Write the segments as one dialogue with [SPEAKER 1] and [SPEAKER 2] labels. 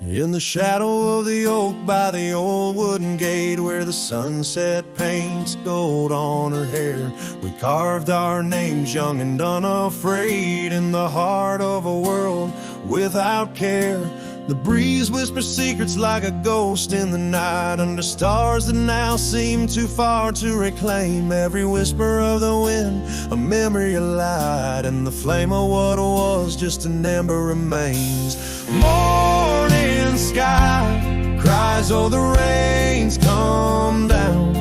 [SPEAKER 1] In the shadow of the oak by the old wooden gate, where the sunset paints gold on her hair, we carved our names young and unafraid in the heart of a world without care. The breeze whispers secrets like a ghost in the night, under stars that now seem too far to reclaim. Every whisper of the wind, a memory of light, and the flame of what was just an ember remains. Morning sky cries, oh the rains come down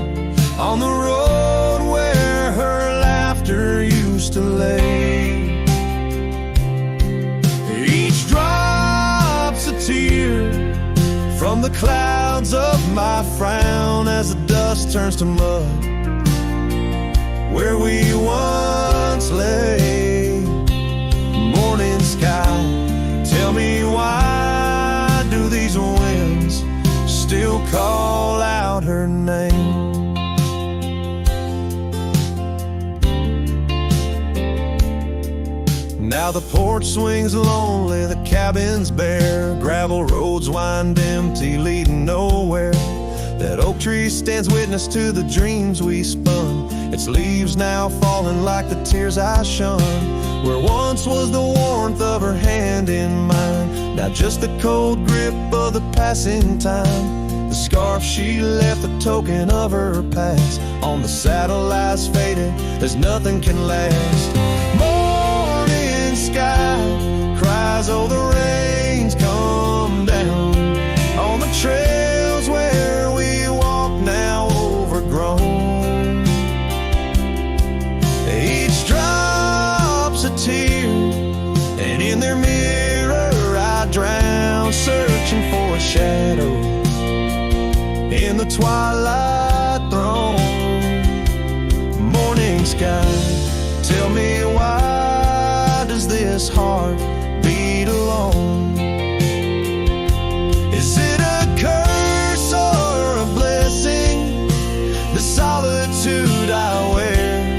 [SPEAKER 1] on the road where her laughter used to lay. Each drop's a tear from the clouds of my frown as the dust turns to mud where we once lay. Morning sky, tell me why do these winds still call out her name? Now the porch swings lonely, the cabin's bare, gravel roads wind empty, leading nowhere. That oak tree stands witness to the dreams we spun, its leaves now falling like the tears I shun. Where once was the warmth of her hand in mine, now just the cold grip of the passing time. The scarf she left, the token of her past, on the saddle lies faded as nothing can last. Morning sky cries, oh the rains come down on the trails where we walk now overgrown. Each drop's a tear, and in their mirror I drown, searching for a shadow in the twilight throne. Morning sky, tell me why does this heart beat alone? Is it a curse or a blessing, the solitude I wear?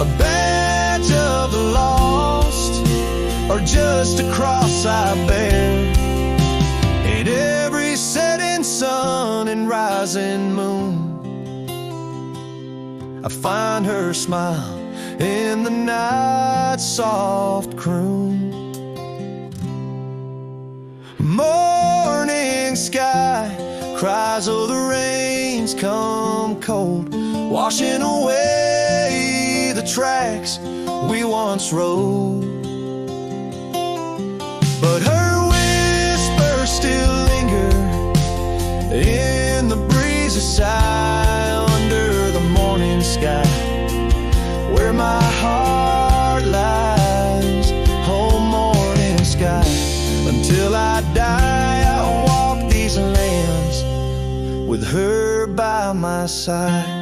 [SPEAKER 1] A badge of the lost, or just a cross I bear? In every setting sun and rising moon, I find her smile in the night's soft croon. Morning sky cries, oh the rains come cold, washing away the tracks we once rode. But her whispers still linger in the breezy sigh under the morning sky, where my heart lies. Oh morning sky, until I die I'll walk these lands with her by my side.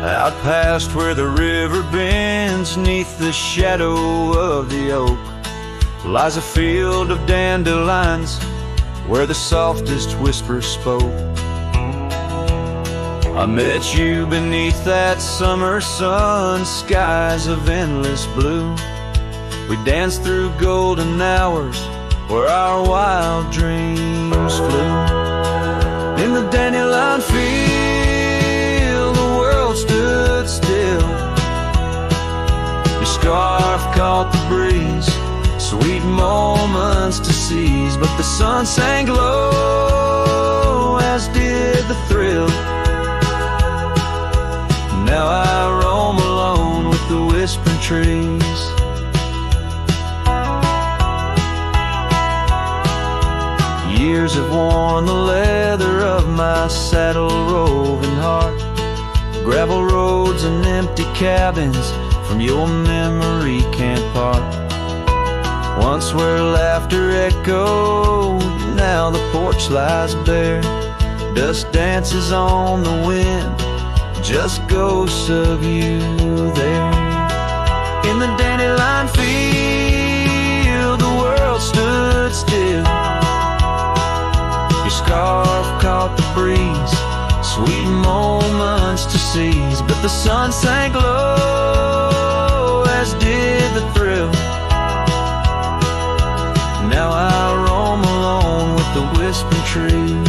[SPEAKER 2] Out past where the river bends, neath the shadow of the oak, lies a field of dandelions where the softest whispers spoke. I met you beneath that summer sun, skies of endless blue. We danced through golden hours where our wild dreams flew. In the dandelion field, the world stood still. Your scarf caught the breeze, sweet moments to seize, but the sun sang low, as did the thrill. Now I roam alone with the whispering trees. Years have worn the leather of my saddle roving heart, gravel roads and empty cabins from your memory can't part. Once where laughter echoed, now the porch lies bare. Dust dances on the wind, just ghosts of you there. In the dandelion field, the world stood still. Your scarf caught the breeze, sweet moments to seize. But the sun sank low, as did the thrill. Now I roam alone with the whispering trees.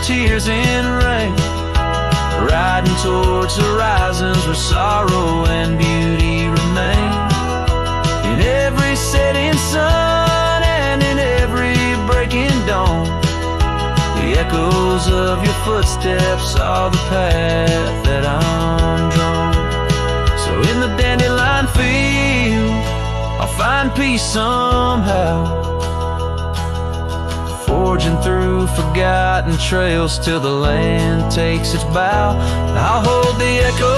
[SPEAKER 2] Tears in rain, riding towards horizons where sorrow and beauty remain. In every setting sun and in every breaking dawn, the echoes of your footsteps are the path that I'm drawn. So in the dandelion field, I'll find peace somehow, forging through forgotten trails till the land takes its bow. I'll hold the echo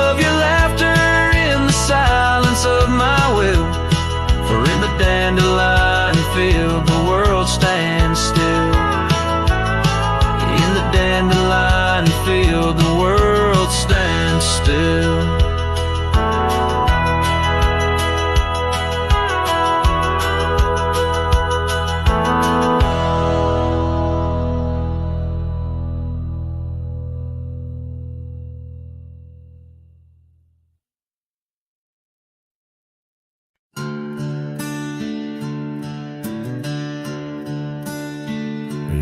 [SPEAKER 2] of your laughter in the silence of my will, for in the dandelion field the world stands still. In the dandelion field the world stands still.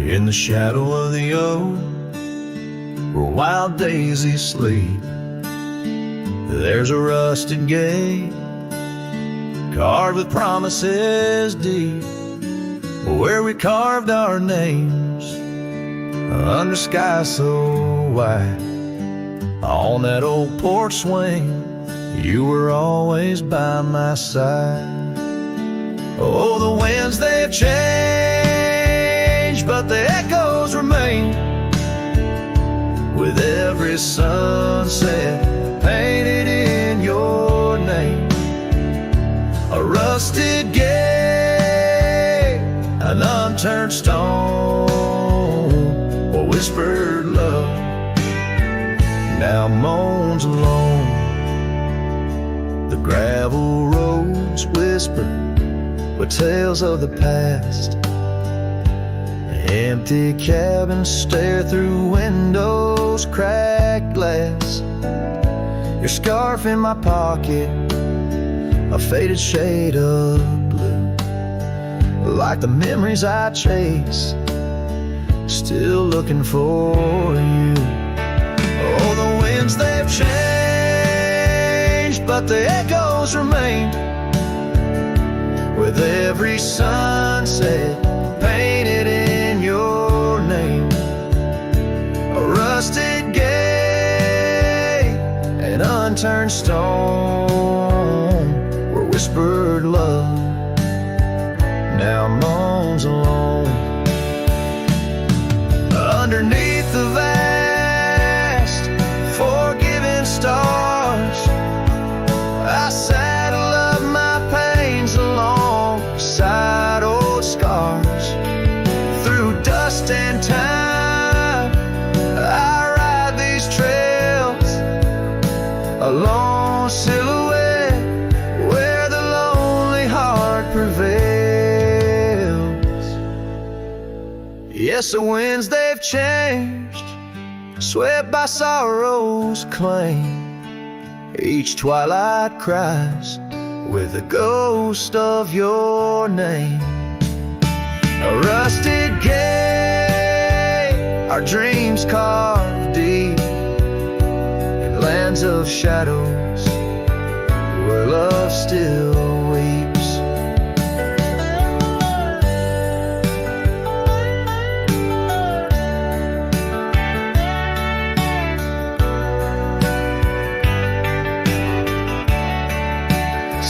[SPEAKER 1] In the shadow of the oak, where wild daisies sleep, there's a rusted gate carved with promises deep, where we carved our names under sky so white. On that old porch swing, you were always by my side. Oh, the winds, they've changed, but the echoes remain, with every sunset painted in your name. A rusted gate, an unturned stone, a whispered love now moans alone. The gravel roads whisper with tales of the past. Empty cabins stare through windows, cracked glass. Your scarf in my pocket, a faded shade of blue, like the memories I chase, still looking for you. Oh, the winds, they've changed, but the echoes remain, with every sunset painted in your name. A rusted gate, an unturned stone, where whispered love now moans alone. Underneath the vast, forgiving stars, I saddle up my pains alongside old scars. Through dust and time, I ride these trails, a lone silhouette where the lonely heart prevails. Yes, the winds, they've changed, swept by sorrow's claim. Each twilight cries with the ghost of your name. A rusted gate, our dreams carved deep in lands of shadows where love still weeps.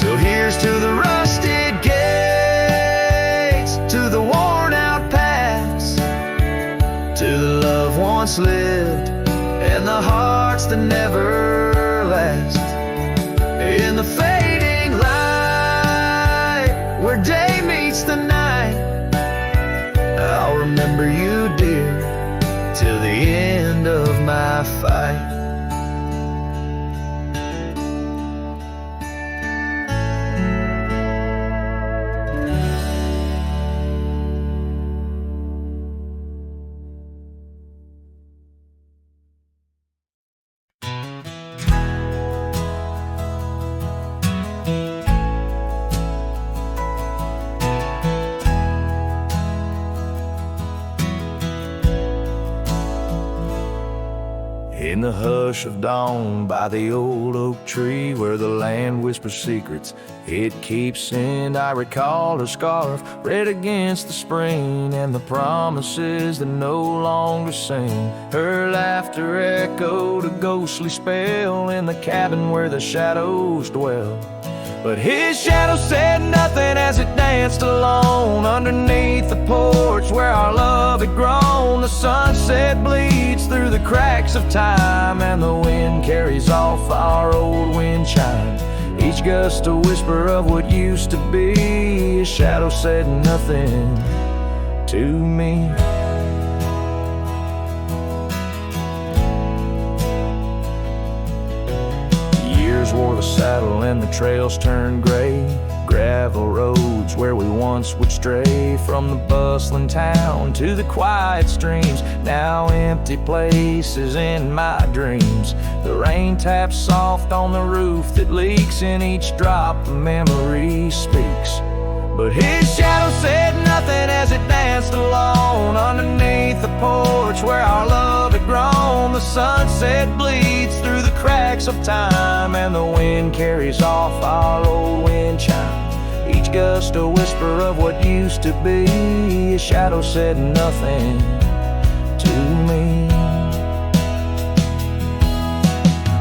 [SPEAKER 1] So here
[SPEAKER 2] once lived, and the hearts that never last. In the fading light, where day meets the night, I'll remember you, dear, till the end of my fight.
[SPEAKER 1] In the hush of dawn by the old oak tree where the land whispers secrets it keeps in, I recall her scarf red against the spring and the promises that no longer sing. Her laughter echoed a ghostly spell in the cabin where the shadows dwell. But his shadow said nothing as it danced alone underneath the porch where our love had grown. The sunset bleeds through the cracks of time, and the wind carries off our old wind chime. Each gust a whisper of what used to be. His shadow said nothing to me. Wore the saddle and the trails turned gray. Gravel roads where we once would stray, from the bustling town to the quiet streams, now empty places in my dreams. The rain taps soft on the roof that leaks, in each drop the memory speaks. But his shadow said nothing as it danced alone underneath the porch where our love had grown. The sunset bleeds through the cracks of time, and the wind carries off our old wind chime. Each gust a whisper of what used to be. His shadow said nothing to me.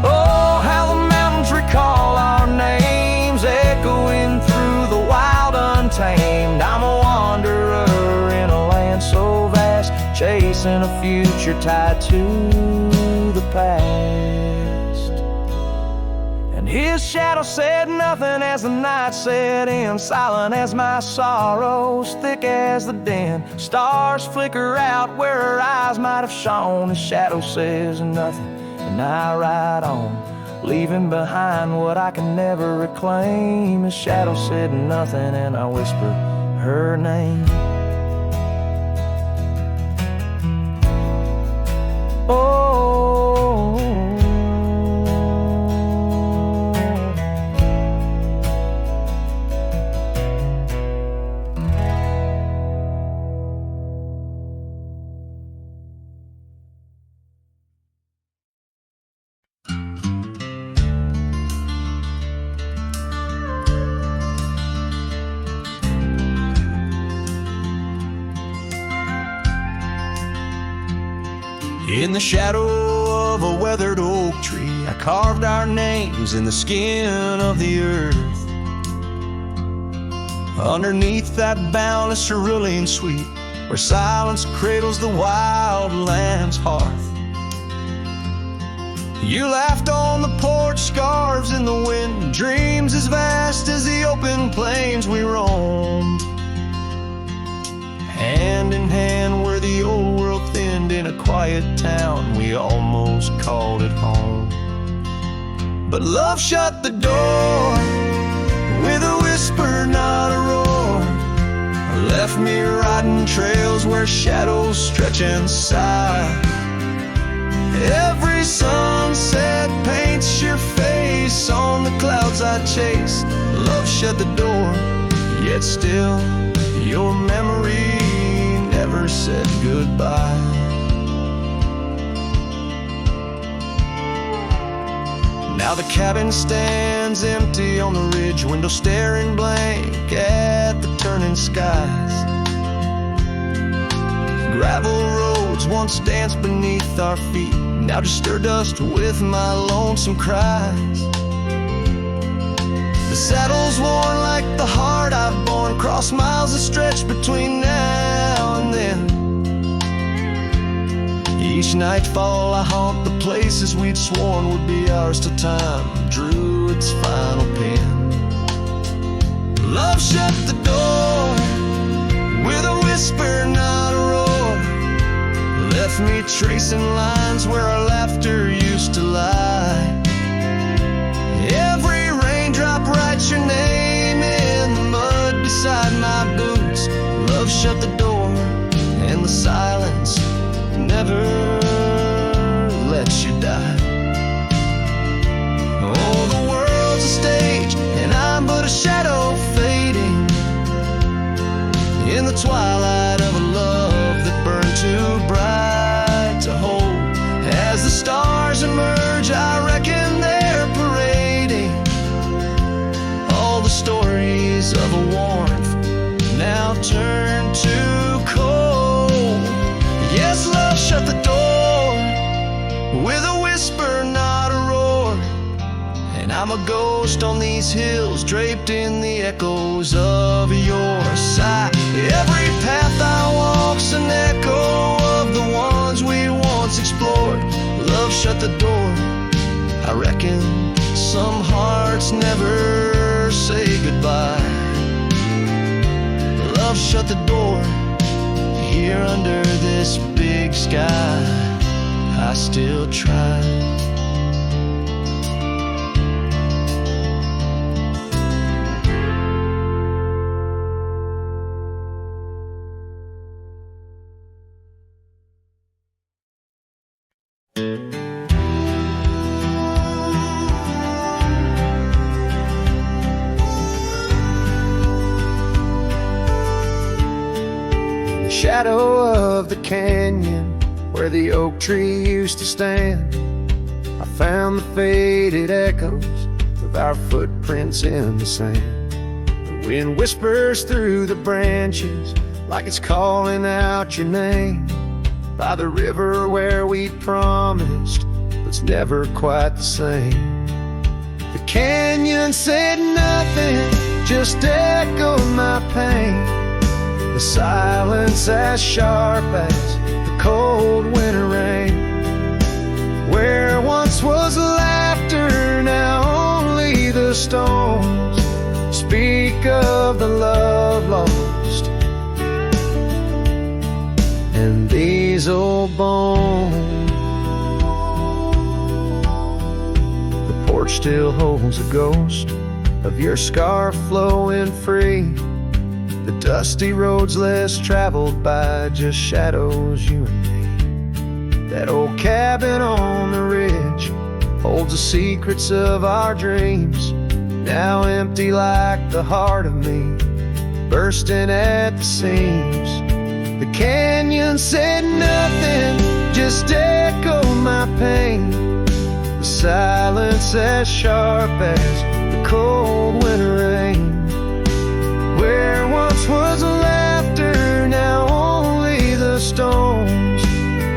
[SPEAKER 1] Oh, how the mountains recall our names, echoing through the wild untamed. I'm a wanderer in a land so vast, chasing a future tied to the past. And his shadow said nothing as the night set in, silent as my sorrows, thick as the din. Stars flicker out where her eyes might have shone. His shadow says nothing, and I ride on, leaving behind what I can never reclaim. His shadow said nothing, and I whispered her name. Oh, in the shadow of a weathered oak tree, I carved our names in the skin of the earth. Underneath that boundless cerulean sweet, where silence cradles the wild lamb's hearth. You laughed on the porch, scarves in the wind, dreams as vast as the open plains we roamed. Hand in hand where the old world thinned, in a quiet town we almost called it home. But love shut the door with a whisper, not a roar. Left me riding trails where shadows stretch and sigh. Every sunset paints your face on the clouds I chase. Love shut the door, yet still your memory never said goodbye. Now the cabin stands empty on the ridge, window staring blank at the turning skies. Gravel roads once danced beneath our feet, now just stir dust with my lonesome cries. The saddle's worn like the heart I've borne, cross miles of stretch between now and then. Each each nightfall I haunt the places we'd sworn would be ours till time drew its final pen. Love shut the door with a whisper, not a roar. Left me tracing lines where our laughter used to lie. Every raindrop writes your name in the mud beside my boots. Love shut the door, and the silence never lets you die. Oh, the world's a stage, and I'm but a shadow fading in the twilight of a love that burned too bright to hold. As the stars emerge, I reckon they're parading all the stories of a warmth now turned to cold. Yes, love shut the door with a whisper, not a roar. And I'm a ghost on these hills, draped in the echoes of your sigh. Every path I walk's an echo of the ones we once explored. Love shut the door. I reckon some hearts never say goodbye. Love shut the door. Here under this big sky, I still try. Shadow of the canyon where the oak tree used to stand, I found the faded echoes of our footprints in the sand. The wind whispers through the branches like it's calling out your name. By the river where we promised, but it's never quite the same. The canyon said nothing, just echoed my pain. The silence as sharp as the cold winter rain. Where once was laughter, now only the stones speak of the love lost. And these old bones, the porch still holds a ghost of your scarf flowing free. The dusty roads less traveled by, just shadows, you and me. That old cabin on the ridge holds the secrets of our dreams, now empty like the heart of me, bursting at the seams. The canyon said nothing, just echoed my pain. The silence as sharp as the cold winter rain. Where once was laughter, now only the stones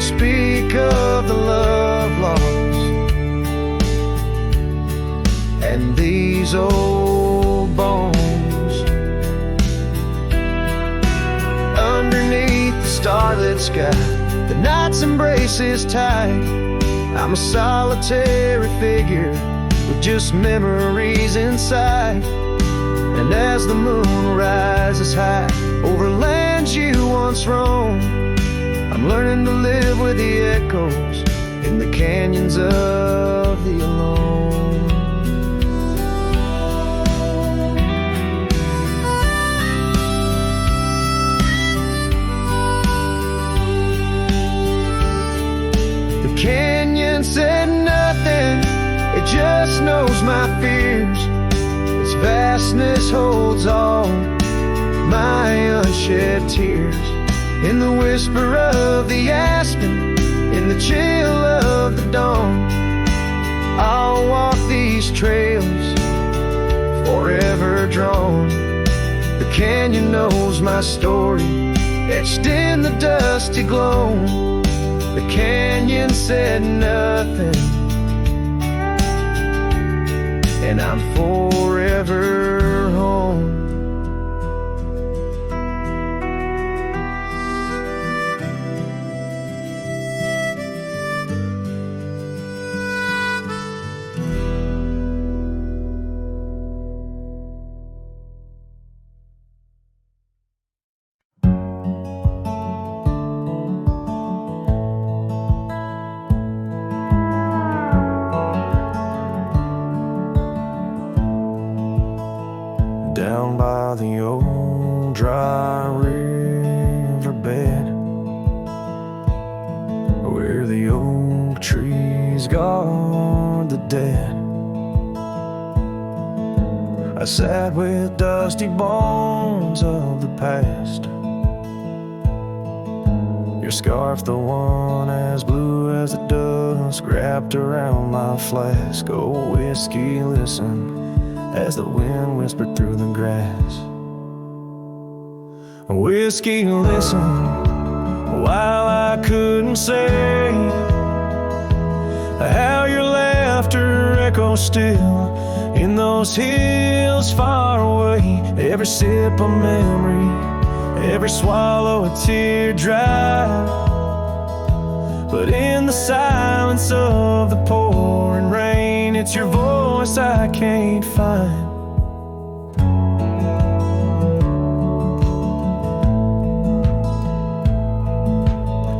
[SPEAKER 1] speak of the love lost. And these old bones, underneath the starlit sky, the night's embrace is tight. I'm a solitary figure with just memories inside. And as the moon rises high over lands you once roamed, I'm learning to live with the echoes in the canyons of the alone. The canyon said nothing, it just knows my fears. Its vastness holds all my unshed tears. In the whisper of the aspen, in the chill of the dawn, I'll walk these trails forever drawn. The canyon knows my story, etched in the dusty glow. The canyon said nothing, and I'm forever home. dead. I sat with dusty bones of the past. Your scarf, the one as blue as the dusk, wrapped around my flask. Oh, whiskey, listen as the wind whispered through the grass. Whiskey, listen while I couldn't say how your laughter echoes still in those hills far away. Every sip a memory, every swallow a teardrop. But in the silence of the pouring rain, it's your voice I can't find.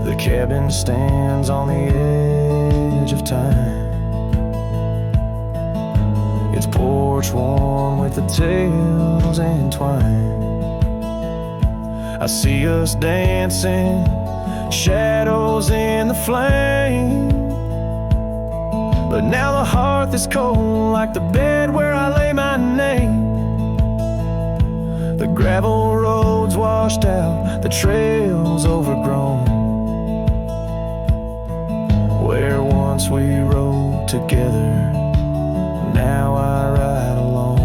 [SPEAKER 1] The cabin stands on the edge of time, its porch warm with the tales entwined. I see us dancing, shadows in the flame. But now the hearth is cold like the bed where I lay my name. The gravel roads washed out, the trails overgrown, where once we rode together, now I ride alone.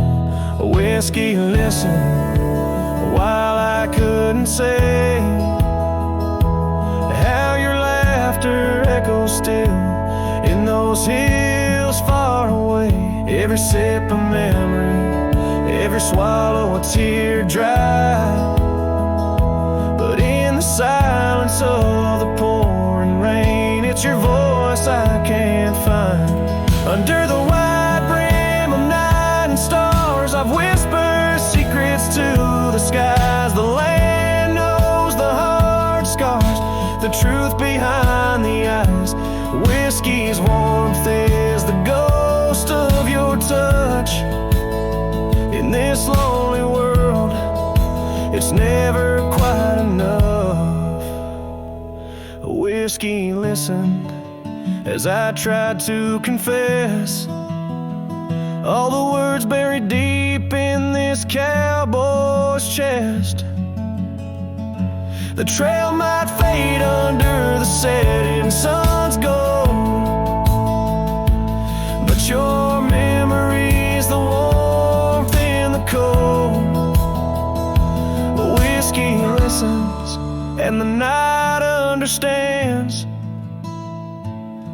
[SPEAKER 1] A whiskey, listen while I couldn't say how your laughter echoes still in those hills far away. Every sip a memory, every swallow a teardrop. But in the silence of the pouring rain, it's your voice I can't find. Under the wide brim of night and stars, I've whispered secrets to the skies. The land knows the hard scars, the truth behind the eyes. Whiskey's warmth is the ghost of your touch. In this lonely world, it's never quite enough. Whiskey, listen as I tried to confess all the words buried deep in this cowboy's chest. The trail might fade under the setting sun's gold, but your memory's the warmth in the cold. Whiskey listens and the night understands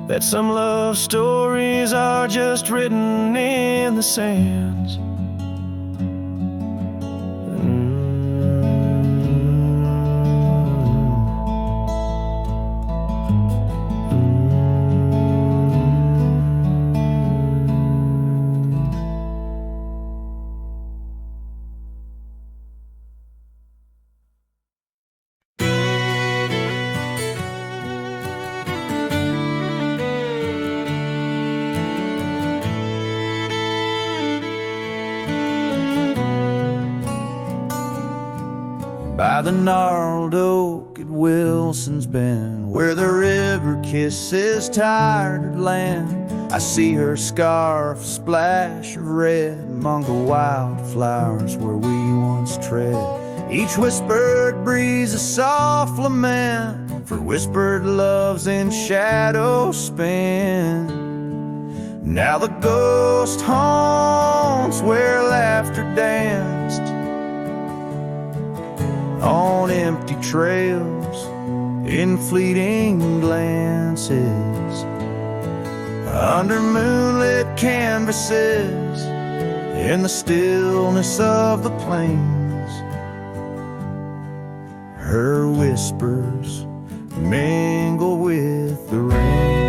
[SPEAKER 1] that some love stories are just written in the sands.
[SPEAKER 2] By the gnarled oak at Wilson's Bend, where the river kisses tired land, I see her scarf splash of red among the wildflowers where we once tread. Each whispered breeze a soft lament for whispered loves in shadow spent. Now the ghost haunts where laughter danced on empty trails in fleeting glances, under moonlit canvases, in the stillness of the plains. Her whispers mingle with the rain.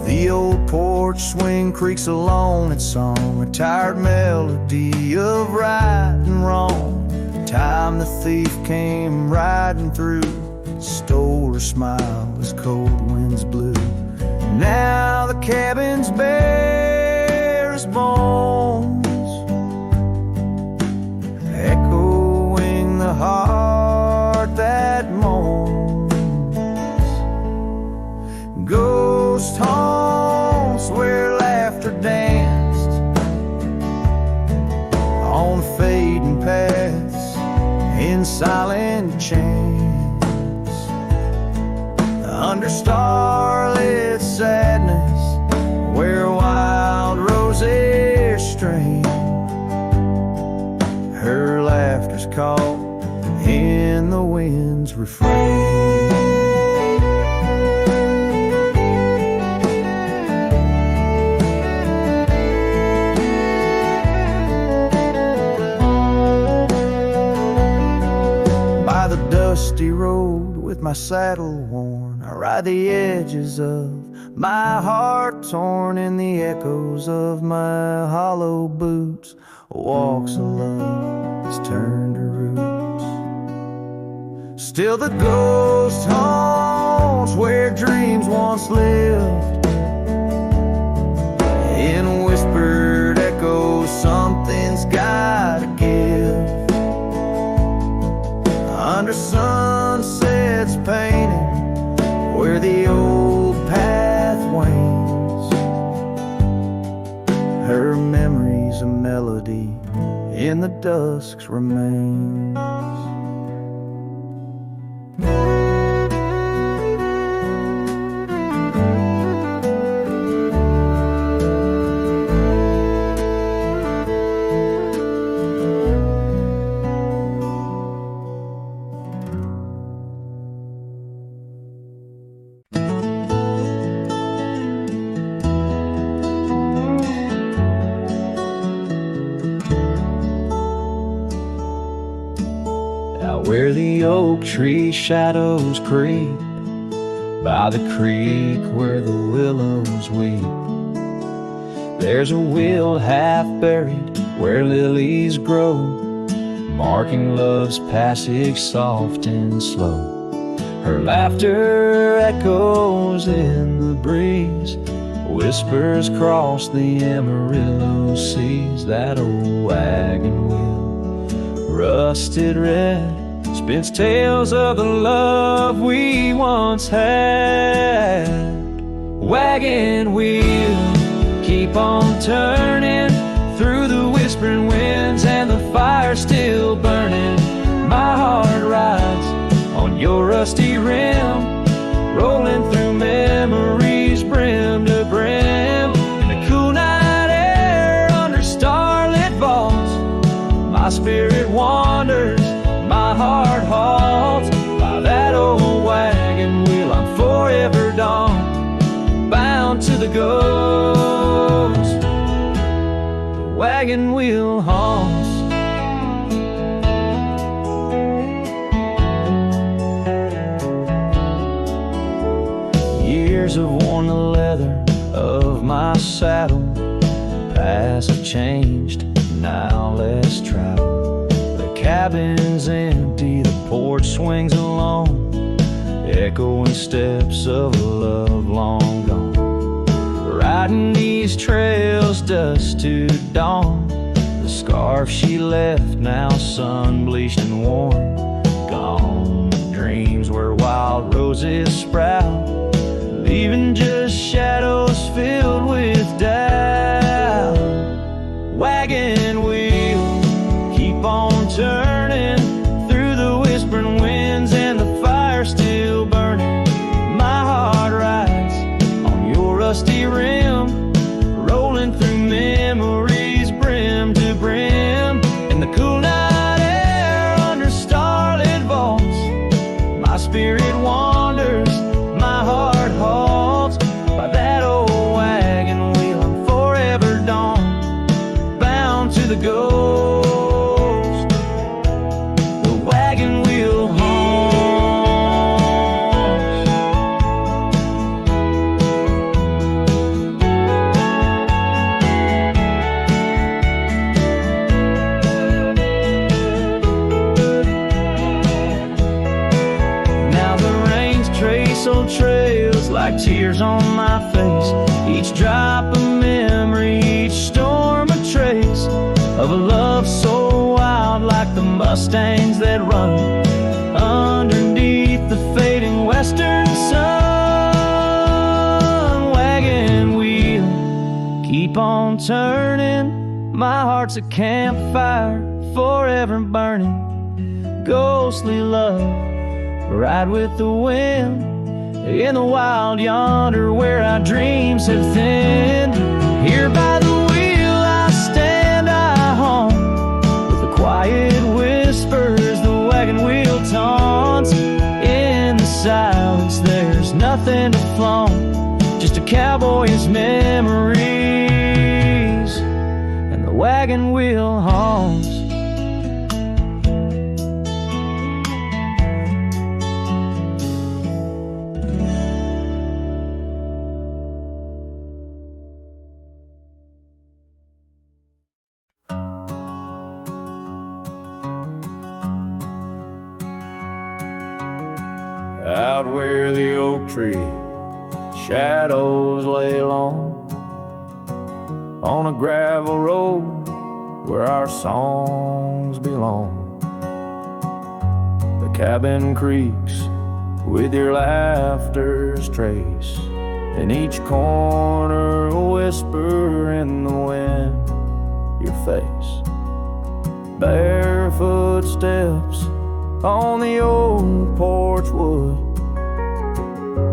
[SPEAKER 2] The old porch swing creaks along its song, a tired melody of right and wrong. Time the thief came riding through, stole her smile as cold winds blew. Now the cabin's bare as bones,
[SPEAKER 1] ghost haunts where laughter danced on the fading paths in silent chants. Under starlit sadness where wild roses strain, her laughter's caught in the wind's refrain. By the dusty road with my saddle worn, I ride the edges of my heart torn in the echoes of my hollow boots. Walks of love has turned to roots. Still the ghost haunts where dreams once lived. In whispered echoes, something's gotta give. Under sunsets painted where the old path wanes, her memories a melody in the dusk's remains.
[SPEAKER 2] Where the oak tree shadows creep, by the creek where the willows weep, there's a wheel half buried where lilies grow, marking love's passage soft and slow. Her laughter echoes in the breeze, whispers cross the Amarillo seas. That old wagon wheel, rusted red, spins tales of the love we once had. Wagon wheel, keep on turning through the whispering winds and the fire still burning. My heart rides on your rusty rim, rolling through memories brim to brim. In the cool night air under starlit vaults, my spirit wanders, my heart halts. By that old wagon wheel I'm forever gone, bound to the ghost. The wagon wheel haunts. Years have worn the leather of my saddle, paths have changed, now let's travel. Cabin's empty, the porch swings alone, echoing steps of a love long gone. Riding these trails dusk to dawn, the scarf she left now sun-bleached and worn. Gone dreams where wild roses sprout, leaving just shadows filled with doubt. Wagon wheel, keep on turning through the whispering winds and the fire still burning. My heart rides on your rusty rim, rolling through memories brim to brim. In the cool night air under starlit vaults, my spirit wanders, my heart halts. By that old wagon wheel I'm forever gone, bound to the ghost. Trails like tears on my face, each drop a memory, each storm a trace of a love so wild like the Mustangs that run underneath the fading western sun. on turning. My heart's a campfire, forever burning. Ghostly love, ride with the wind. In the wild yonder where our dreams have thinned. Here by the wheel I stand, I hum with the quiet whispers the wagon wheel taunts. In the silence there's nothing to flaunt, just a cowboy's memories, and the wagon wheel haunts.
[SPEAKER 1] Out where the oak tree shadows lay long, on a gravel road where our songs belong. The cabin creaks with your laughter's trace, in each corner a whisper in the wind, your face. Barefoot steps on the old porch wood,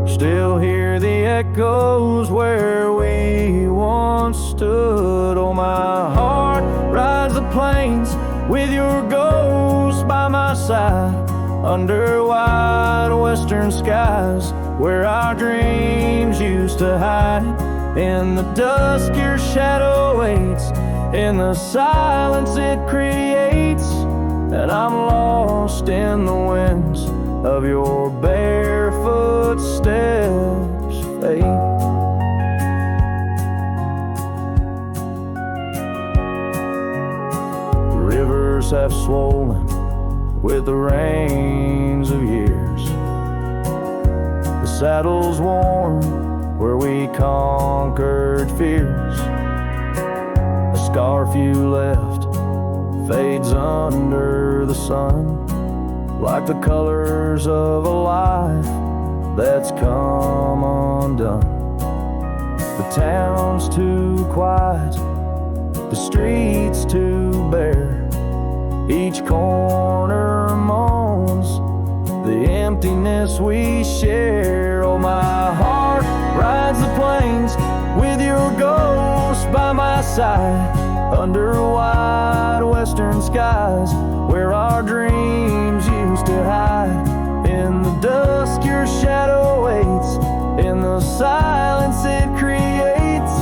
[SPEAKER 1] still hear the echoes where we once stood. Oh, my heart rides the plains with your ghost by my side, under wide western skies where our dreams used to hide. In the dusk your shadow waits, in the silence it creates, and I'm lost in the winds of your barefoot steps, fate. The rivers have swollen with the rains of years, the saddle's worn where we conquered fears. The scarf you left fades under the sun, like the colors of a life that's come undone. The town's too quiet, the streets too bare, each corner moans the emptiness we share. Oh, my heart rides the plains with your ghost by my side, under wide western skies where our dreams used to hide. In the dusk your shadow waits, in the silence it creates,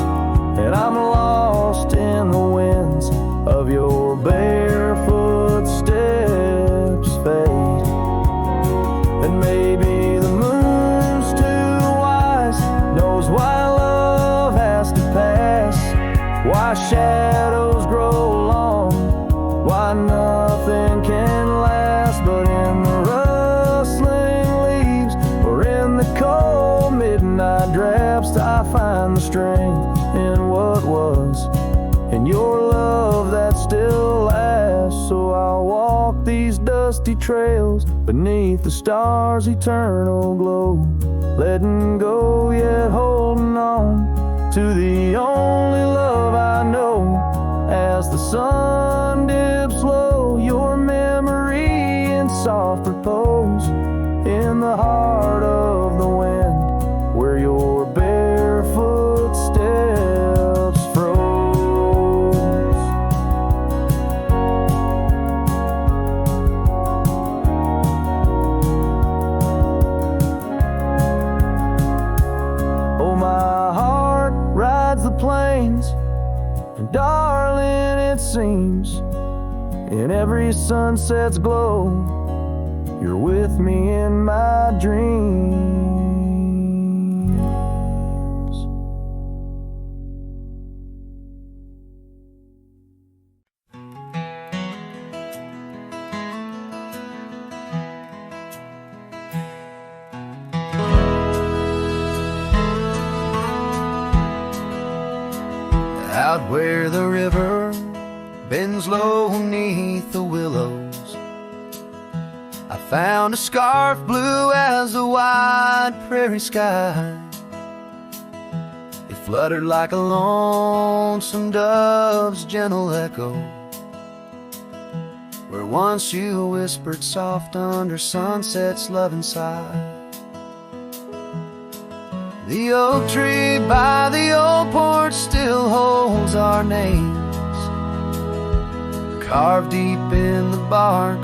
[SPEAKER 1] and I'm lost in the winds of your barefoot steps, fate. And maybe the moon's too wise, knows why love has to pass, why shadows grow long, why nothing can last. But in the rustling leaves or in the cold midnight drafts, I find the strength in what was, in your love that still lasts. So I'll walk these dusty trails beneath the stars' eternal glow, letting go yet holding on to the only love I know. As the sun dips low, your memory in soft repose, in the heart of the wind where your barefoot steps froze. Oh, my heart rides the plains, and darling, it seems in every sunset's glow, you're with me in my dreams.
[SPEAKER 2] Out where the river bends low neath the willows, I found a scarf blue as the wide prairie sky. It fluttered like a lonesome dove's gentle echo, where once you whispered soft under sunset's loving sigh. The oak tree by the old porch still holds our names, carved deep in the bark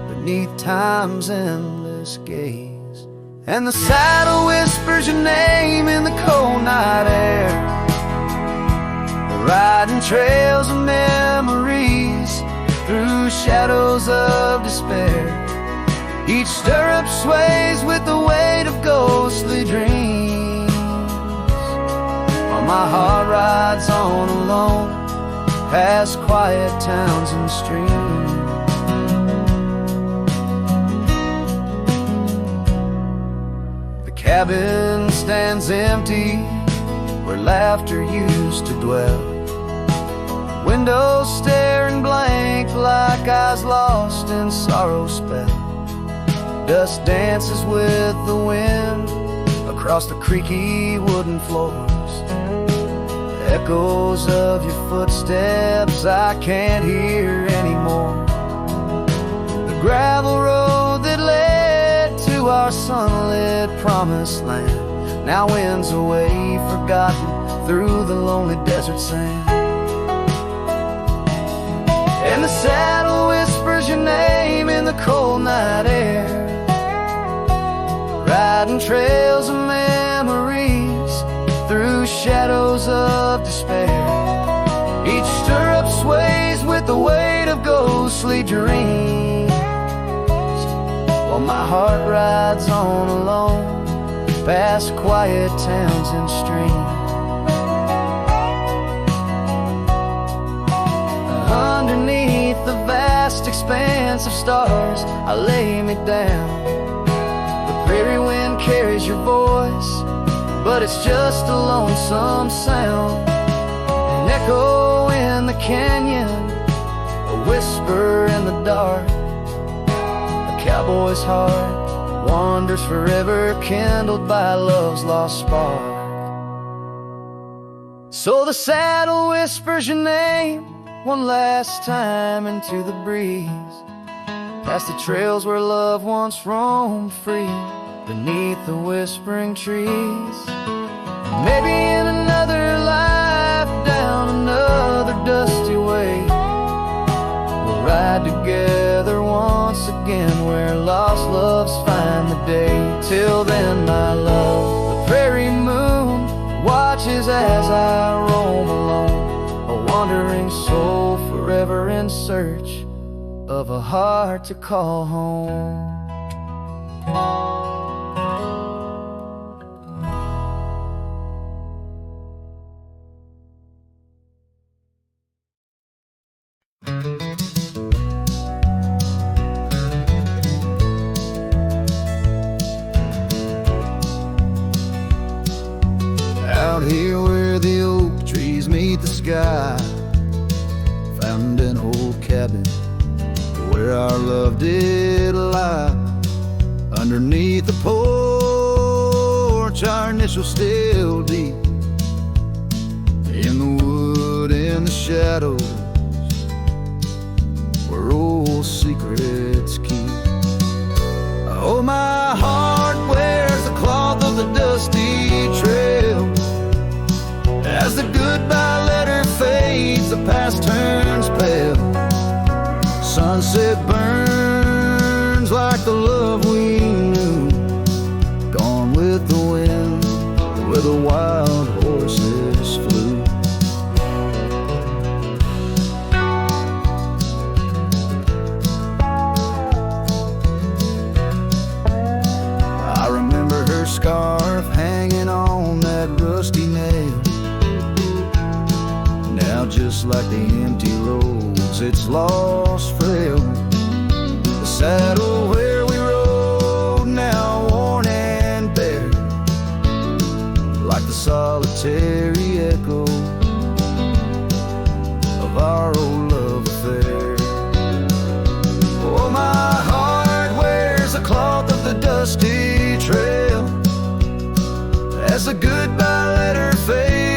[SPEAKER 2] beneath time's endless gaze. And the saddle whispers your name in the cold night air, riding trails of memories through shadows of despair. Each stirrup sways with the weight of ghostly dreams, while my heart rides on alone past quiet towns and streams. The cabin stands empty where laughter used to dwell, windows staring blank like eyes lost in sorrow's spell. Dust dances with the wind across the creaky wooden floors, echoes of your footsteps I can't hear anymore. The gravel road that led to our sunlit promised land now winds away forgotten through the lonely desert sand. And the saddle whispers your name in the cold night air, riding trails of memories through shadows of despair. Each stirrup sways with the weight of ghostly dreams, while my heart rides on alone past quiet towns and streams. Underneath the vast expanse of stars I lay me down. The prairie wind carries your voice, but it's just a lonesome sound, an echo in the canyon, a whisper in the dark. A cowboy's heart wanders forever, kindled by love's lost spark. So the saddle whispers your name one last time into the breeze, past the trails where love once roamed free, beneath the whispering trees. Maybe in another life, down another dusty way, we'll ride together once again where lost loves find the day. Till then, my love, the prairie moon watches as I roam alone, a wandering soul forever in search of a heart to call home. Out here where the oak trees meet the sky, found an old cabin where our love did lie. Underneath the porch, our initials still deep in the wood, in the shadows where old secrets keep. Oh, my heart wears the cloth of the dusty trail. As the goodbye letter fades, the past turns pale. Sunset burns like the love we knew, gone with the wind, where the wild horses flew. I remember her scarf hanging on that rusty nail. Now just like the empty roads, it's lost frail. The saddle where we rode, now worn and bare, like the solitary echo of our old love affair. Oh, my heart wears the cloth of the dusty trail. As the goodbye letter fades,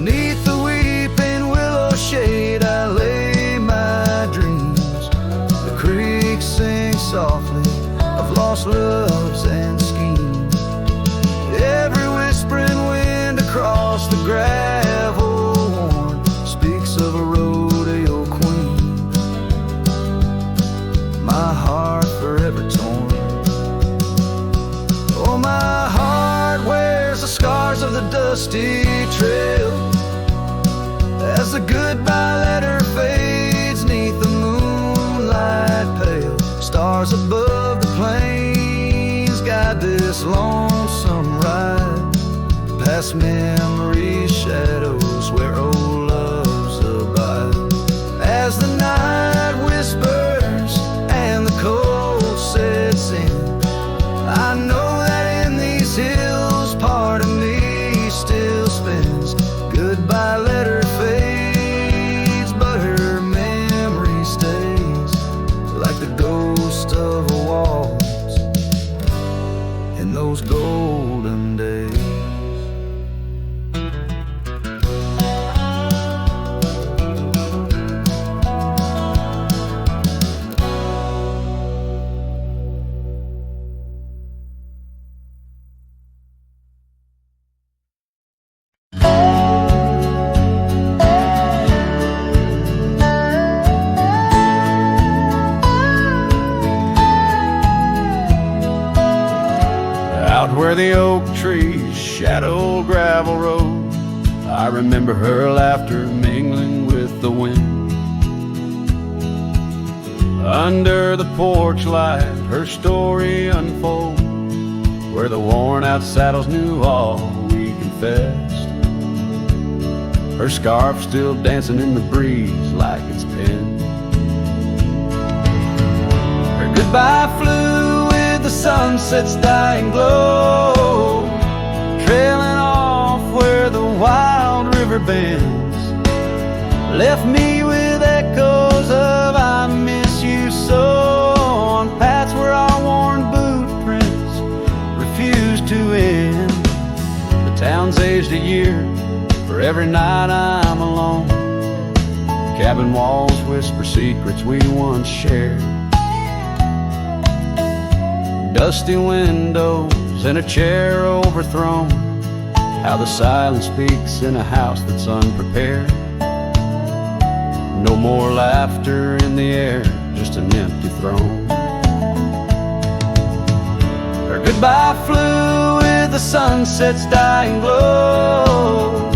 [SPEAKER 1] Neath the weeping willow shade I lay my dreams. The creek sings softly of lost loves and schemes. Every whispering wind across the gravel worn speaks of a rodeo queen. My heart forever torn. Oh, my heart wears the scars of the dusty trail as the goodbye letter fades neath the moonlight pale. Stars above the plains guide this lonesome ride past memory's shadows where old loves abide. As the night whispers and the cold sets in, I know that in these hills part of me still spins. Goodbye letter fades, but her memory stays like the ghost of a waltz in those golden days. Out where the oak trees shadow gravel road, I remember her laughter mingling with the wind. Under the porch light her story unfolds, where the worn out saddles knew all we confessed. Her scarf still dancing in the breeze like it's pinned. Her goodbye flew with the sunset's dying glow, trailing off where the wild river bends. Left me with echoes of I miss you so, on paths where our worn boot prints refuse to end. The town's aged a year for every night I'm alone. Cabin walls whisper secrets we once shared. Dusty windows and a chair overthrown, how the silence speaks in a house that's unprepared. No more laughter in the air, just an empty throne. Her goodbye flew with the sunset's dying glow,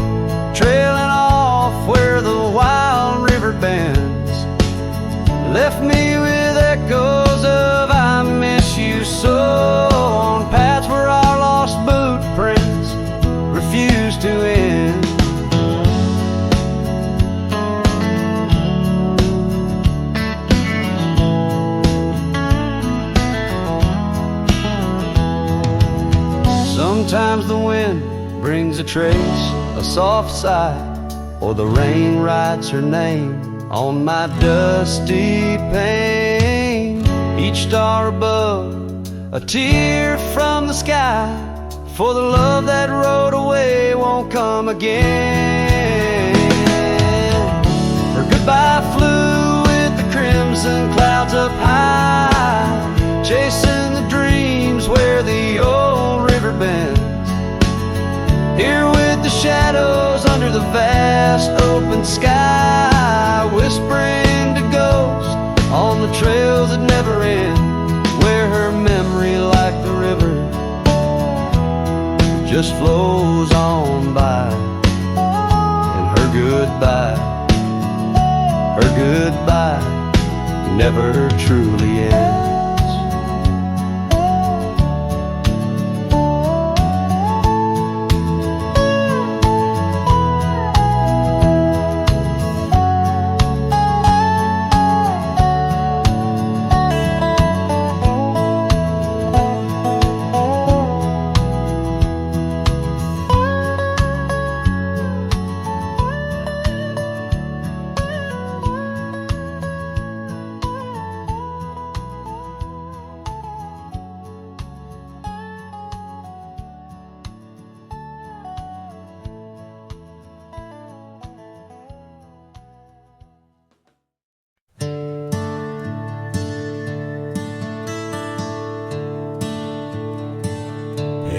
[SPEAKER 1] trailing off where the wild river bends. Left me with echoes of I miss you so, on paths where our lost boot prints refuse to end. Sometimes the wind brings a trace, a soft sigh, or the rain writes her name on my dusty pane. Each star above, a tear from the sky, for the love that rode away won't come again. Her goodbye flew with the crimson clouds up high, chasing the dreams where the old river bends. Here with the shadows under the vast open sky, whispering to ghosts on the trails that never end, where her memory like the river just flows on by. And her goodbye never truly ends.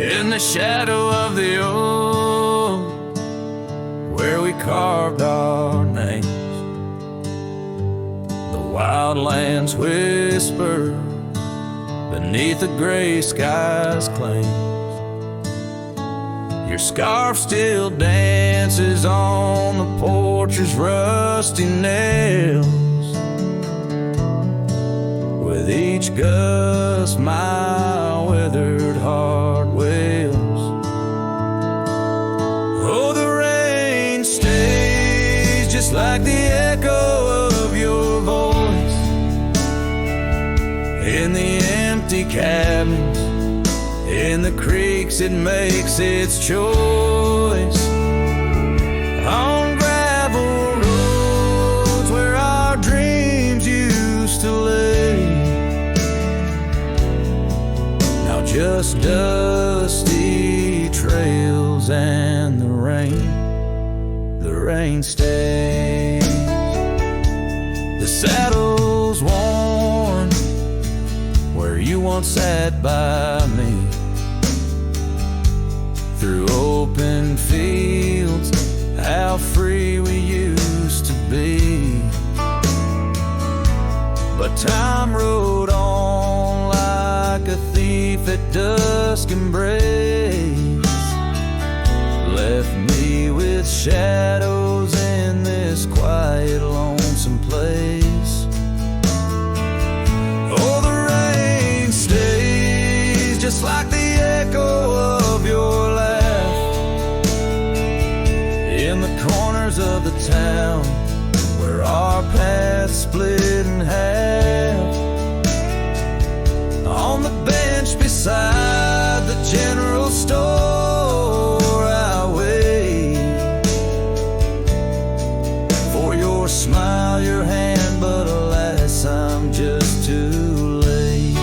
[SPEAKER 1] in the shadow of the oak where we carved our names. The wildlands whisper beneath the gray sky's claims. Your scarf still dances on the porch's rusty nails. With each gust my withered heart wails. Oh, the rain stays just like the echo of your voice in the empty cabins, in the creeks it makes its choice. On gravel roads where our dreams used to lay, now just dusty trails and the rain stays. The saddle's worn where you once sat by me, through open fields, how free we used to be. But time rode on like a thief at dusk embrace, left me with shadows in this quiet, lonesome place. Oh, the rain stays just like the echo of your laugh in the corners of the town where our paths split in half. On the bench beside the general store I wait for your smile, your hand, but alas, I'm just too late.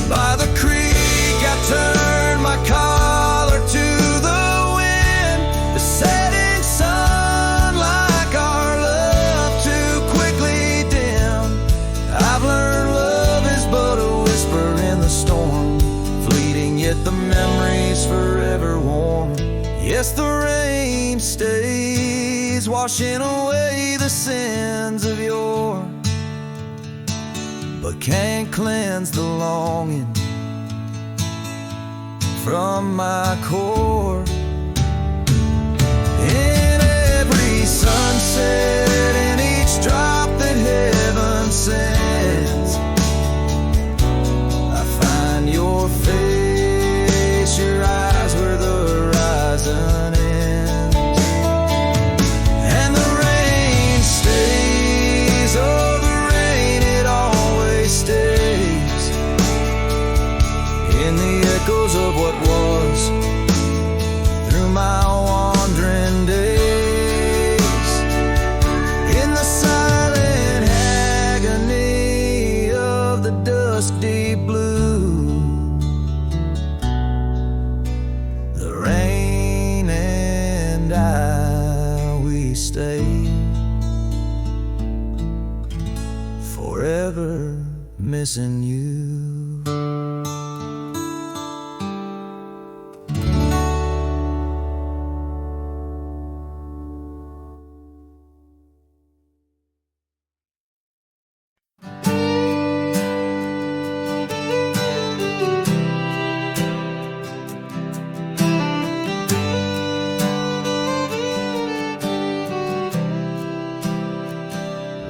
[SPEAKER 1] By the creek I turned my collar to the wind, the setting sun like our love too quickly dim. I've learned love is but a whisper in the storm, fleeting yet the memory's forever warm. Yes, the rain stays, washing away the sins of yore, but can't cleanse the longing from my core. In every sunset, in each drop that heaven sends, I find your face, your eyes where the horizon ends. And the rain stays, oh the rain, it always stays, in the echoes of what was, through my wandering days, in the silent agony of the dusk deep blue. The rain and I, we stay forever missing you.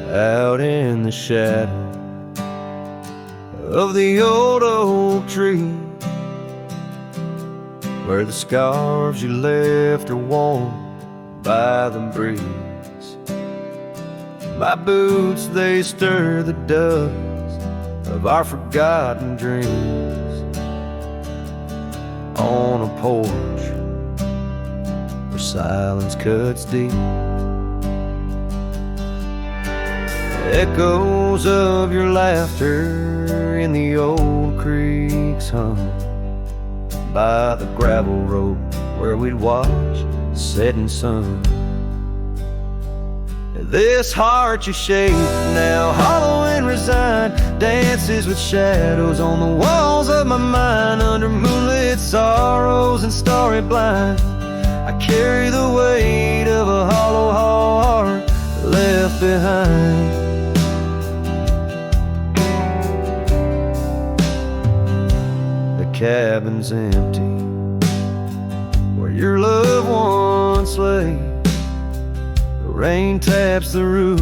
[SPEAKER 1] Out in the shadow of the old oak tree, where the scarves you left are worn by the breeze, my boots, they stir the dust of our forgotten dreams. On a porch where silence cuts deep, echoes of your laughter in the old creeks hum by the gravel road where we'd watch the setting sun.
[SPEAKER 2] This heart you shape, now hollow and resigned, dances with shadows on the walls of my mind. Under moonlit sorrows and starry blinds, I carry the weight of a hollow heart left behind. The cabin's empty where your loved ones lay. The rain taps the roof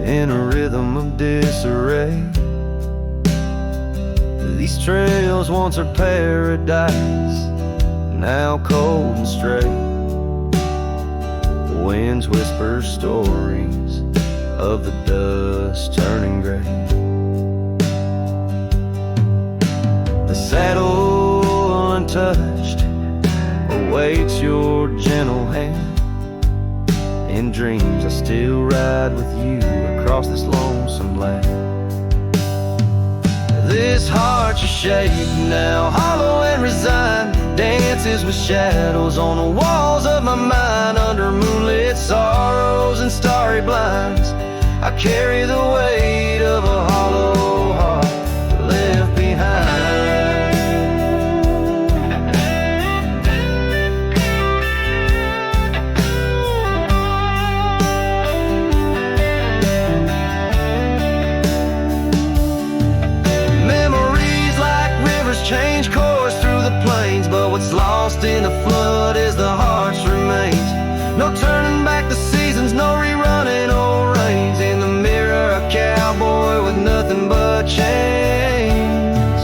[SPEAKER 2] in a rhythm of disarray. These trails once are paradise, now cold and straight. The winds whisper stories of the dust turning gray. The saddle untouched awaits your gentle hand. In dreams I still ride with you across this lonesome land. This heart you shape, now hollow and resigned, dances with shadows on the walls of my mind. Under moonlit sorrows and starry blinds, I carry the weight of a hollow heart left behind. Change course through the plains, but what's lost in the flood is the heart's remains. No turning back the seasons, no rerunning old reins. In the mirror, a cowboy with nothing but chains.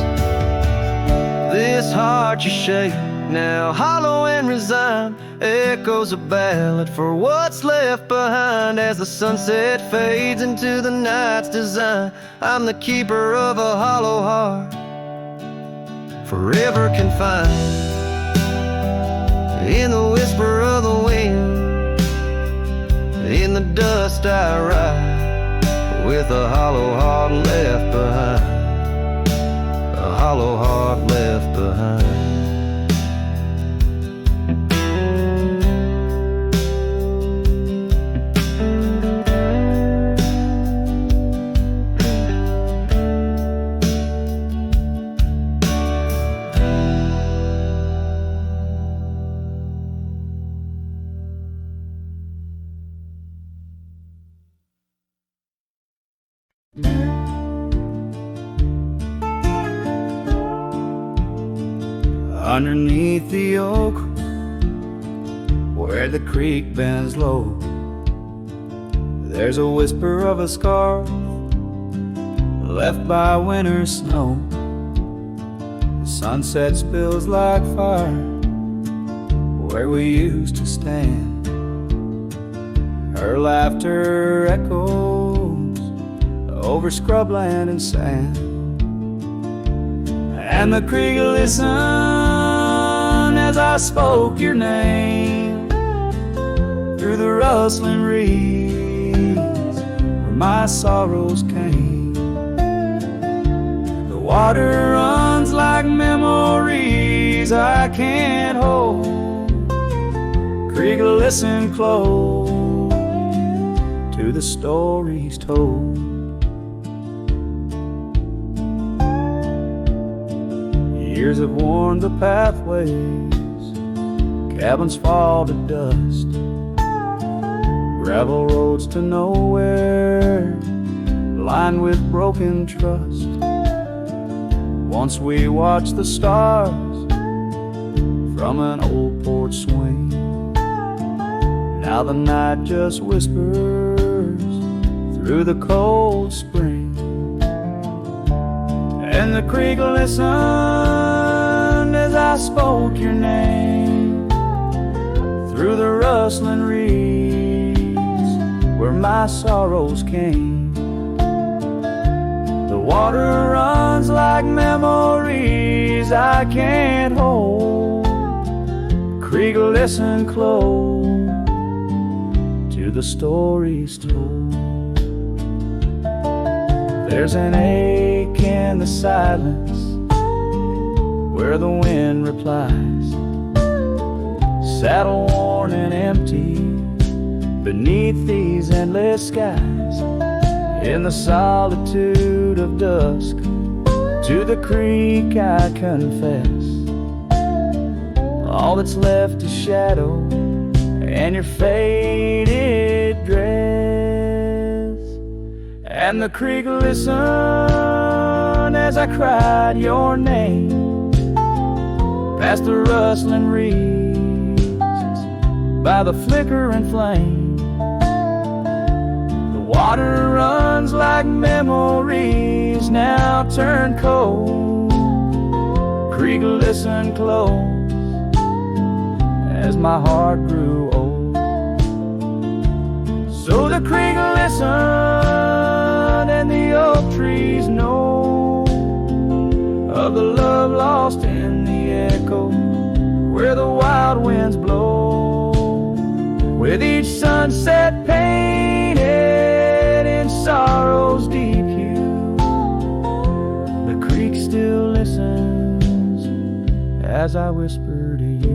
[SPEAKER 2] This heart you shape, now hollow and resigned, echoes a ballad for what's left behind. As the sunset fades into the night's design, I'm the keeper of a hollow heart, forever confined. In the whisper of the wind, in the dust I ride, with a hollow heart left behind, a hollow heart left behind.
[SPEAKER 3] Underneath the oak, where the creek bends low, there's a whisper of a scar left by winter snow. The sunset spills like fire where we used to stand. Her laughter echoes over scrubland and sand, and the creek listened as I spoke your name through the rustling reeds where my sorrows came. The water runs like memories I can't hold. Creek, listen close to the stories told. Years have worn the pathways, cabins fall to dust, gravel roads to nowhere, lined with broken trust. Once we watched the stars from an old porch swing. Now the night just whispers through the cold spring. And the creek listened as I spoke your name through the rustling reeds where my sorrows came. The water runs like memories I can't hold. Creek, listen close to the stories told. There's an ache in the silence where the wind replies, saddle worn and empty, beneath these endless skies, in the solitude of dusk, to the creek I confess. All that's left is shadow and your faded dress. And the creek listened as I cried your name, past the rustling reeds, by the flickering flame. The water runs like memories now turned cold. Creek listened close as my heart grew old. So the creek listened and the oak trees know of the love lost in the echo where the wild winds blow, with each sunset painted in sorrow's deep hue. The creek still listens as I whisper to you.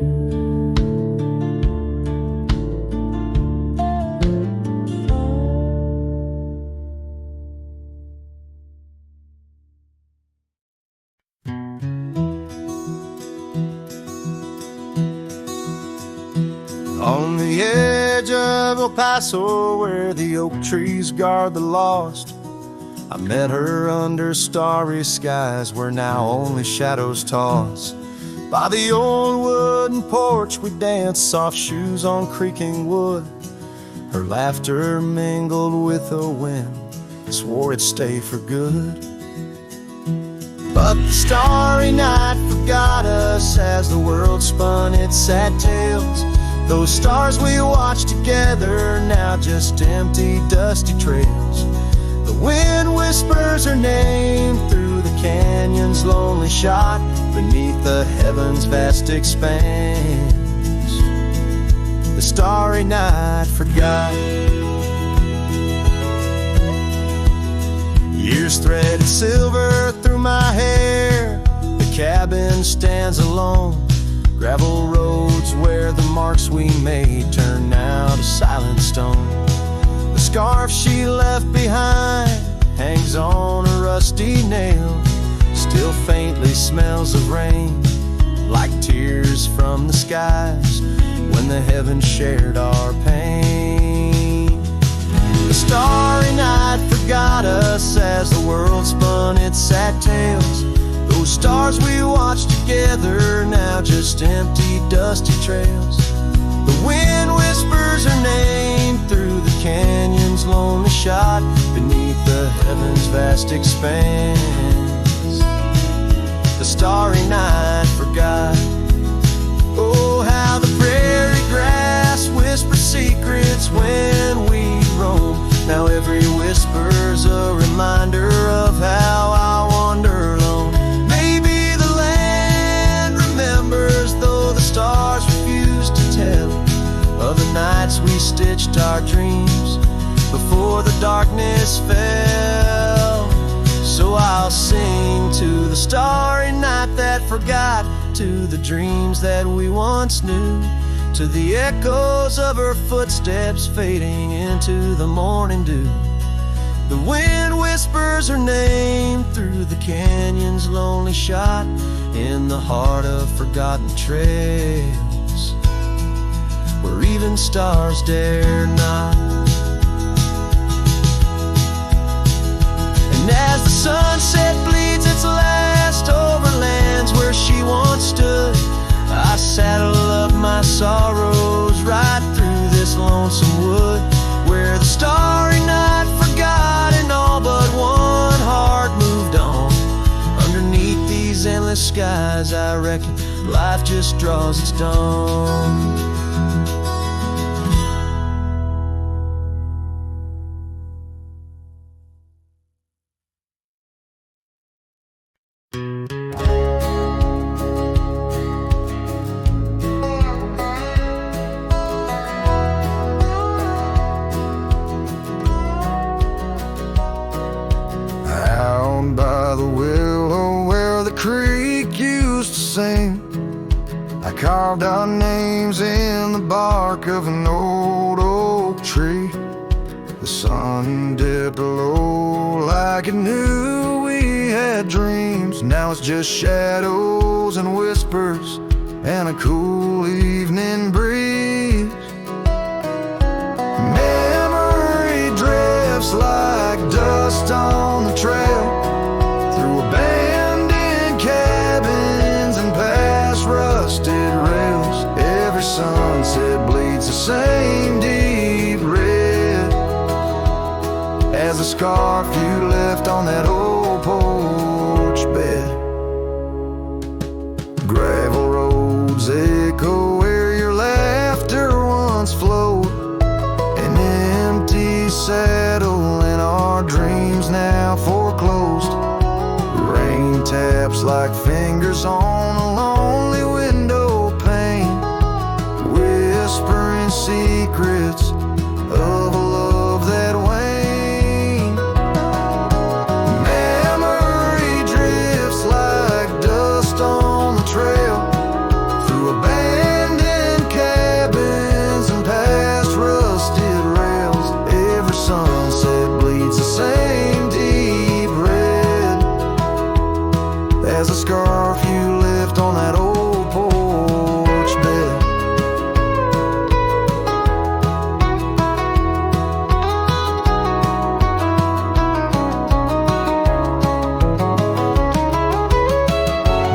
[SPEAKER 1] On the edge of El Paso, where the oak trees guard the lost, I met her under starry skies where now only shadows toss. By the old wooden porch we danced, soft shoes on creaking wood. Her laughter mingled with the wind, swore it'd stay for good. But the starry night forgot us as the world spun its sad tales. Those stars we watched together, now just empty, dusty trails. The wind whispers her name through the canyon's lonely shot, beneath the heaven's vast expanse. The starry night forgot. Years threaded silver through my hair. The cabin stands alone. Gravel roads where the marks we made turn now to silent stone. The scarf she left behind hangs on a rusty nail, still faintly smells of rain, like tears from the skies when the heavens shared our pain. The starry night forgot us as the world spun its sad tales. Those stars we watched together, now just empty, dusty trails. The wind whispers her name through the canyon's lonely shot, beneath the heaven's vast expanse. The starry night forgot. Oh, how the prairie grass whispers secrets when we roam. Now every whisper's a reminder of how I wander alone. Stars refuse to tell of the nights we stitched our dreams before the darkness fell. So I'll sing to the starry night that forgot, to the dreams that we once knew, to the echoes of her footsteps fading into the morning dew. The wind whispers her name through the canyon's lonely shot, in the heart of forgotten trails, where even stars dare not. And as the sunset bleeds its last over lands where she once stood, I saddle up my sorrows right through this lonesome wood, where the starry night forgot and all but one heart moved on. Underneath these endless skies, I reckon life just draws its dawn. Out by the willow where the creek used to sing, I carved our names in the bark of an old oak tree. The sun dipped low like it knew we had dreams. Now it's just shadows and whispers and a cool evening breeze. Memory drifts like dust on the trail, through abandoned cabins and past rusted rails. Every sunset bleeds the same deep red as the scarf you left on that old porch bed. Gravel roads echo where your laughter once flowed, an empty saddle and our dreams now foreclosed. Rain taps like fingers on a lonely window pane, whispering secrets of a love that waned. Memory drifts like dust on the trail, through abandoned cabins and past rusted rails. Every sunset bleeds the same deep red as a scarf you left on that old porch bed.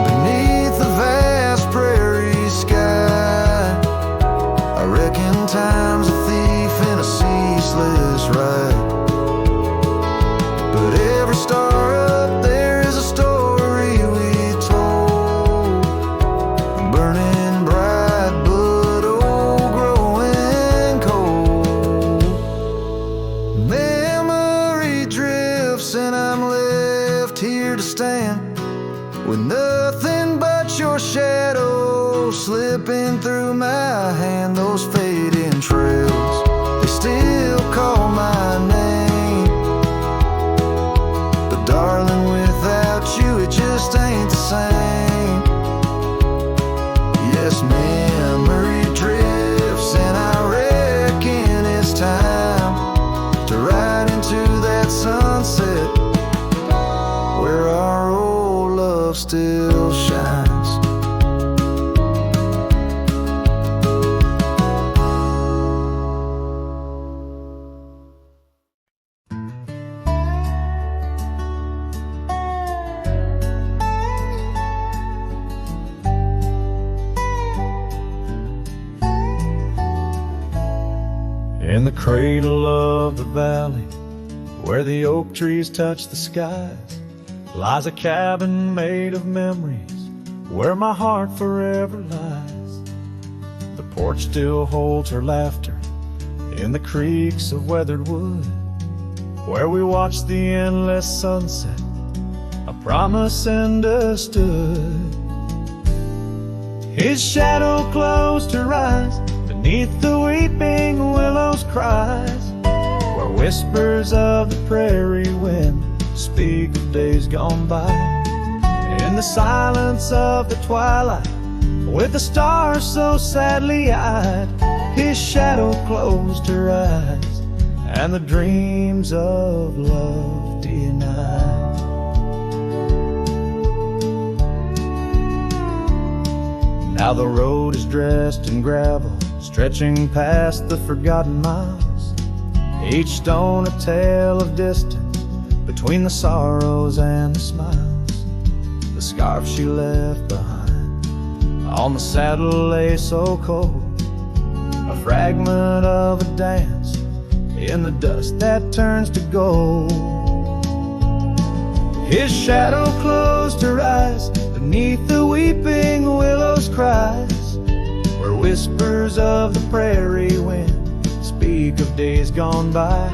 [SPEAKER 1] Beneath the vast prairie sky, I reckon time's a thief in a ceaseless ride. But every star up there is a story we told, burning bright but old, growing cold. Memory drifts and I'm left here to stand with nothing but your shadow slipping through my hand. Those fading trails, they still call my name, but darling, without you it just ain't the same. Yes, memory drifts and I reckon it's time to ride into that sunset where our old love still shines.
[SPEAKER 2] In the cradle of the valley, where the oak trees touch the skies, lies a cabin made of memories, where my heart forever lies. The porch still holds her laughter in the creaks of weathered wood, where we watched the endless sunset, a promise understood. His shadow closed her eyes beneath the weeping willow's cries, where whispers of the prairie wind speak of days gone by. In the silence of the twilight, with the stars so sadly eyed, his shadow closed her eyes, and the dreams of love denied. Now the road is dressed in gravel, stretching past the forgotten miles, each stone a tale of distance between the sorrows and the smiles. The scarf she left behind on the saddle lay so cold, a fragment of a dance in the dust that turns to gold. His shadow closed her eyes beneath the weeping willow's cries, where whispers of the prairie wind speak of days gone by.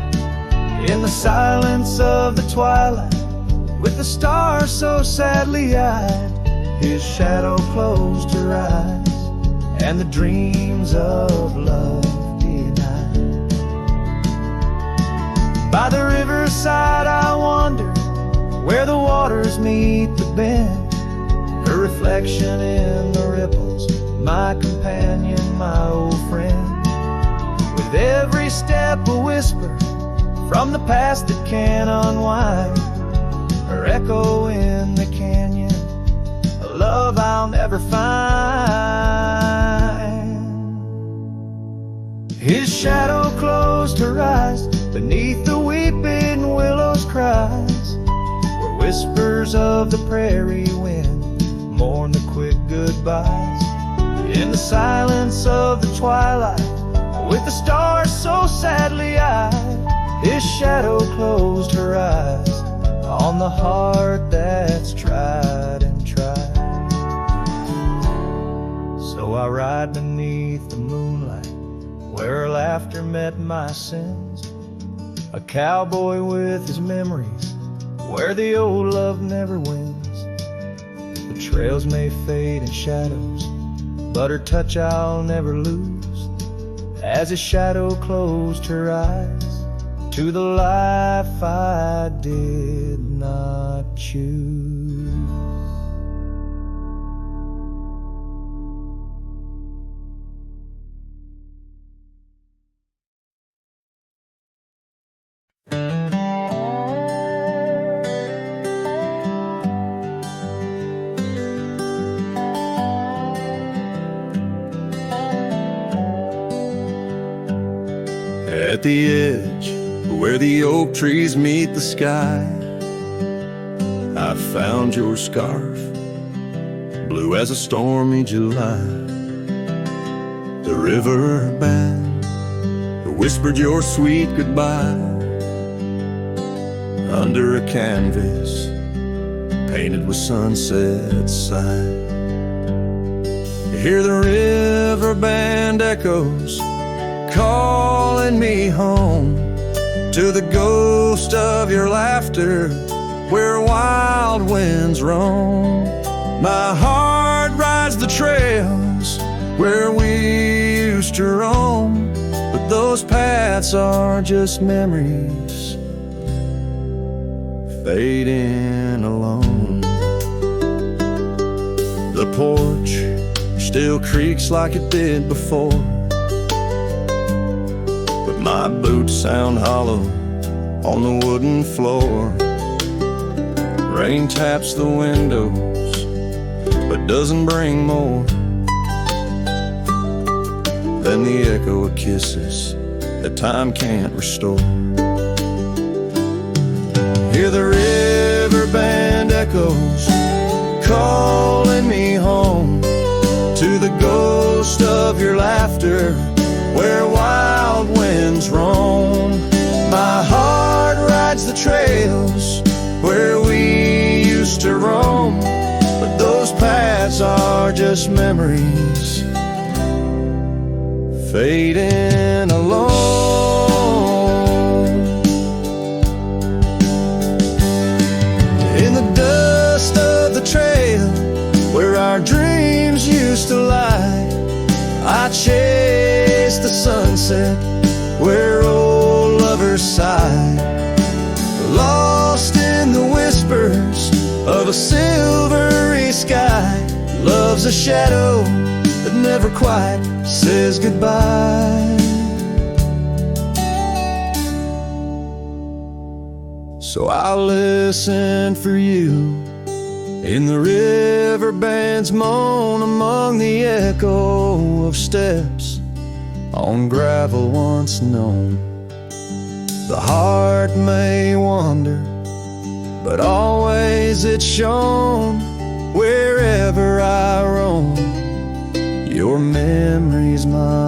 [SPEAKER 2] In the silence of the twilight, with the stars so sadly eyed, his shadow closed her eyes, and the dreams of love denied. By the riverside I wander, where the waters meet the bend, her reflection in the ripples, my companion, my old friend. With every
[SPEAKER 3] every step a whisper from the past that can unwind, or echo in the canyon, a love I'll never find. His shadow closed her eyes beneath the weeping willows' cries, where whispers of the prairie wind mourn the quick goodbyes. In the silence of the twilight, with the stars so sadly eyed, his shadow closed her eyes on the heart that's tried and tried. So I ride beneath the moonlight, where her laughter met my sins, a cowboy with his memories, where the old love never wins. The trails may fade in shadows, but her touch I'll never lose, as his shadow closed her eyes to the life I did not choose.
[SPEAKER 1] At the edge where the oak trees meet the sky, I found your scarf, blue as a stormy July. The river band whispered your sweet goodbye under a canvas painted with sunset sight. You hear the river band echoes calling me home to the ghost of your laughter, where wild winds roam. My heart rides the trails where we used to roam, but those paths are just memories fading alone. The porch still creaks like it did before, my boots sound hollow on the wooden floor. Rain taps the windows, but doesn't bring more than the echo of kisses that time can't restore. Hear the river band echoes calling me home to the ghost of your laughter, where wild winds roam. My heart rides the trails where we used to roam, but those paths are just memories fading alone. In the dust of the trail where our dreams used to lie, I chase the sunset where old lovers sigh, lost in the whispers of a silvery sky. Love's a shadow that never quite says goodbye. So I'll listen for you in the river band's moan, among the echo of steps on gravel once known. The heart may wander, but always it's shown wherever I roam. Your memory's my